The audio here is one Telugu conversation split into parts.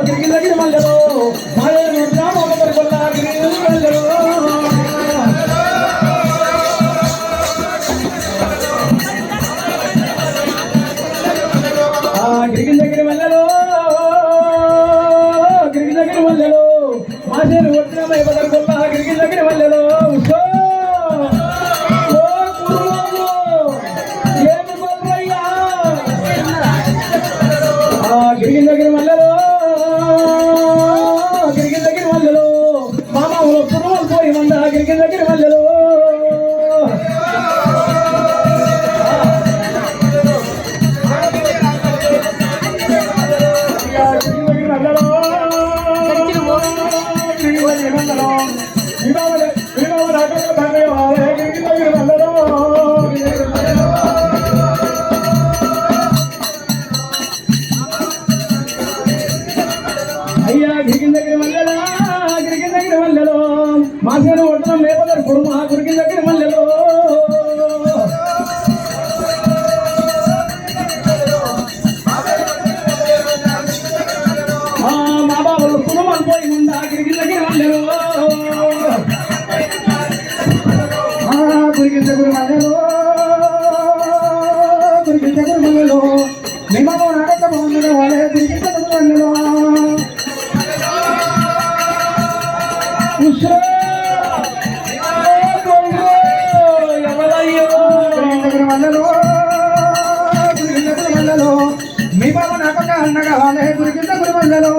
గిరిగిరి మల్లెలో మాయేరు రామోదర్ కొల్ల గిరిగిరి మల్లెలో గిరిగిరి మల్లెలో గిరిగిరి మల్లెలో మాయేరు రామోదర్ కొల్ల గిరిగిరి మల్లెలో గిరిగిరి మల్లెలో గిరిగిరి మల్లెలో మామ పురుమలు పోయి మంద గిరిగిరి మల్లెలో గిరిగిరి మల్లెలో అయ్యా గిరిగిరి మల్లెలో మాసేను ఒట్టడం లేకపోతే కుర్మా గిరిగిరి మల్లెలో మా బాబులు కుర్మలు పోయి ఉందా గిరిగిరి మల్లెలో గిరిగిరి మల్లెలో గిరిగిరి మల్లెలో మీ బాబు నాడక బాగుంది వాళ్ళే గిరిగిరి మల్లెలో మీ బాబు నాపక అన్నగా వాళ్ళే గురికింద గురిమల్లలో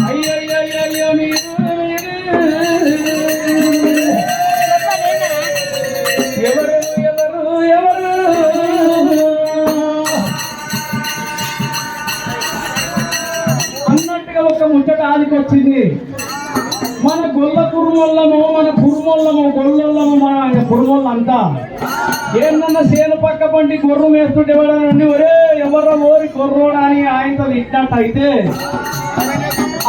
అయ్యో ఎవరు ఎవరు ఎవరు అన్నట్టుగా ఒక ముచ్చట ఆదికి వచ్చింది. మన గొల్ల కురుమొల్లము మన కురుమొల్లము గొల్లొల్లము మన కురుమొల్ల అంతా ఏందన్నా సేను పక్క పంటి గొర్రు వేస్తుంటే ఎవరన్నా ఒరే ఎవరో ఓరి గొర్రోడా అని ఆయనతో తిట్టినట్టు అయితే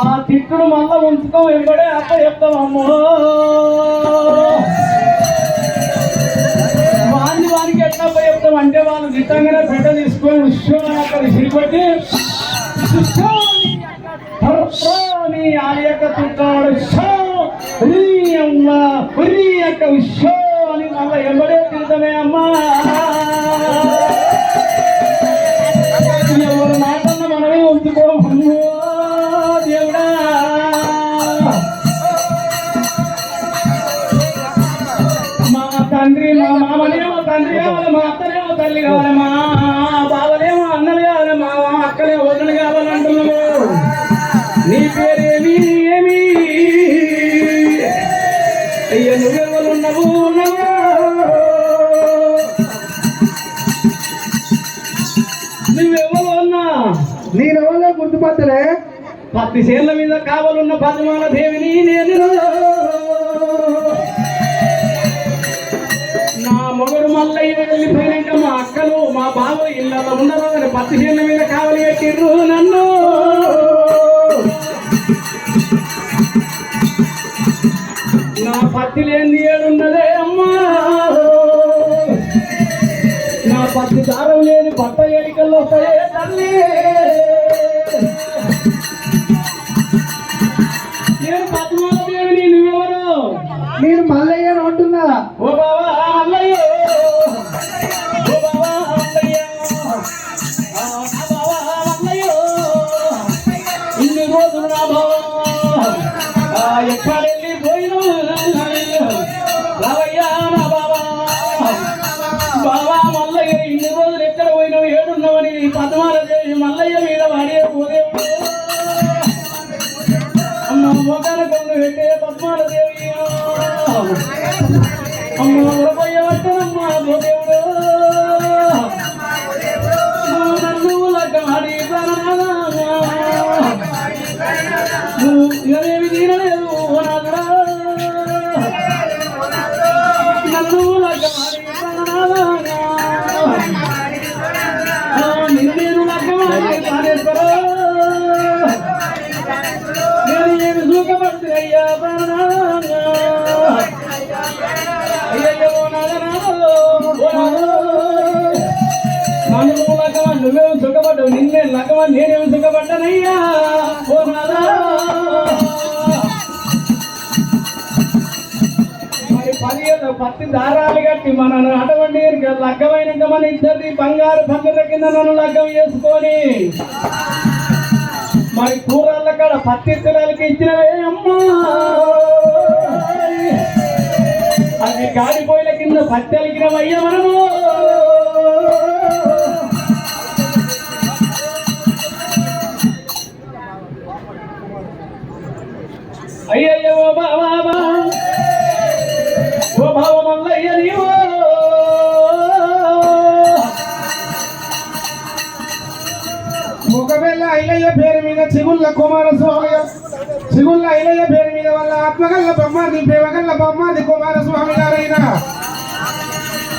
ఆ తిట్టుడు మళ్ళా ఉంచుకో వెంబడే అప్ప చెప్తాం అమ్మో వానికి ఎట్లా అప్ప చెప్తాం అంటే వాళ్ళు నిజంగానే బిడ్డ తీసుకొని ఉష్ణం అక్కడ సిరిపట్టి ఆలయక చుట్టాడు యొక్క ఉషో అని మళ్ళా ఎవడే తిరుగుతామే అమ్మా ఎవరు మాటన్న మనమే ఉంచుకోమో దేవుడా మా తండ్రి మా మామనేమో తండ్రి కావాలి మా అత్తనేమో తల్లి కావాలి మా బావలేమో అన్నలు కావాలి మా అక్కలే వదిలి కావాలంటున్నాము. నీ పేరేమి ఏమి అయ్యా నువ్వెవరు ఉన్నావు నువ్వెవరు ఉన్నా నేనెవరో గుర్తుపట్టలే. 10 సేళ్ల మీద కావాలన్న పద్మాల దేవిని నేను నా మొగరు మల్లయ్య వెళ్ళిపోయినాక మా అక్కలు మా బాబు ఇళ్ళలో ఉండరు అని 10 సేళ్ల మీద కావలి పెట్టిర్రు నన్ను. నా పత్తి లేని ఏడున్నదే అమ్మా నా పత్తి దారం లేని బట్ట ఏడికల్లో వస్తాయే తల్లి. నేను పద్మాల దేవిని నువ్వెవరు? నేను మల్లయ్య అంటున్నా. ఓ బావా మల్లయ్య ఓ బావా మల్లయ్య బావా మల్లయ్య ఇన్ని రోజులు నా బావా ఎక్కడెళ్ళి పోయినా రావయ్యా నా బావా బావా మల్లయ్య ఇన్ని రోజులు ఎక్కడ పోయినావు ఏడున్నావని పద్మాల దేవి మల్లయ్య మీద వాడే పోదేవుడు అమ్మ మొగన కొండు పెట్టే పద్మాల దేవి అమ్మ ఉరపోయేవట్టనమ్మా పోదేవుడు నన్ను లగ్గమాడి ఇవేమి తీరలేదు నన్ను లగ్గమాడి నేను లగ్గమాడి పారేశ్వరా నేను ఏమి సుఖపడుతుంది అయ్యా అయ్యో నాదనా నన్ను నువ్వు లగ్గమా నువ్వేమో సుఖపడ్డావు నిన్నే లగ్గమా నేనేమో సుఖపడ్డానయ్యా ఓ నాదా మరి 10 ఏళ్ళు పత్తి దారాలు కట్టి మన అటువంటి లగ్గమైనాక మన ఇద్దరిది బంగారు పండుగ కింద నన్ను లగ్గం చేసుకొని మరి కూరళ్ళ కాడ పత్తి తిరలకి ఇచ్చినవే అమ్మా అది గాడిపోయిన కింద పత్తి అలికినవయ్యా మనము అయ్యయ్యో బాబా ఓ భావమల్లయ్య నీవో ఒకవేళ ఐలయ్య పేరు మీద చిగుళ్ళ కుమారస్వామి చిగుళ్ళ ఐలయ్య పేరు మీద వాళ్ళ ఆత్మగల్ల బొమ్మాది ప్రేమగల్ల బొమ్మాది కుమారస్వామి గారైనా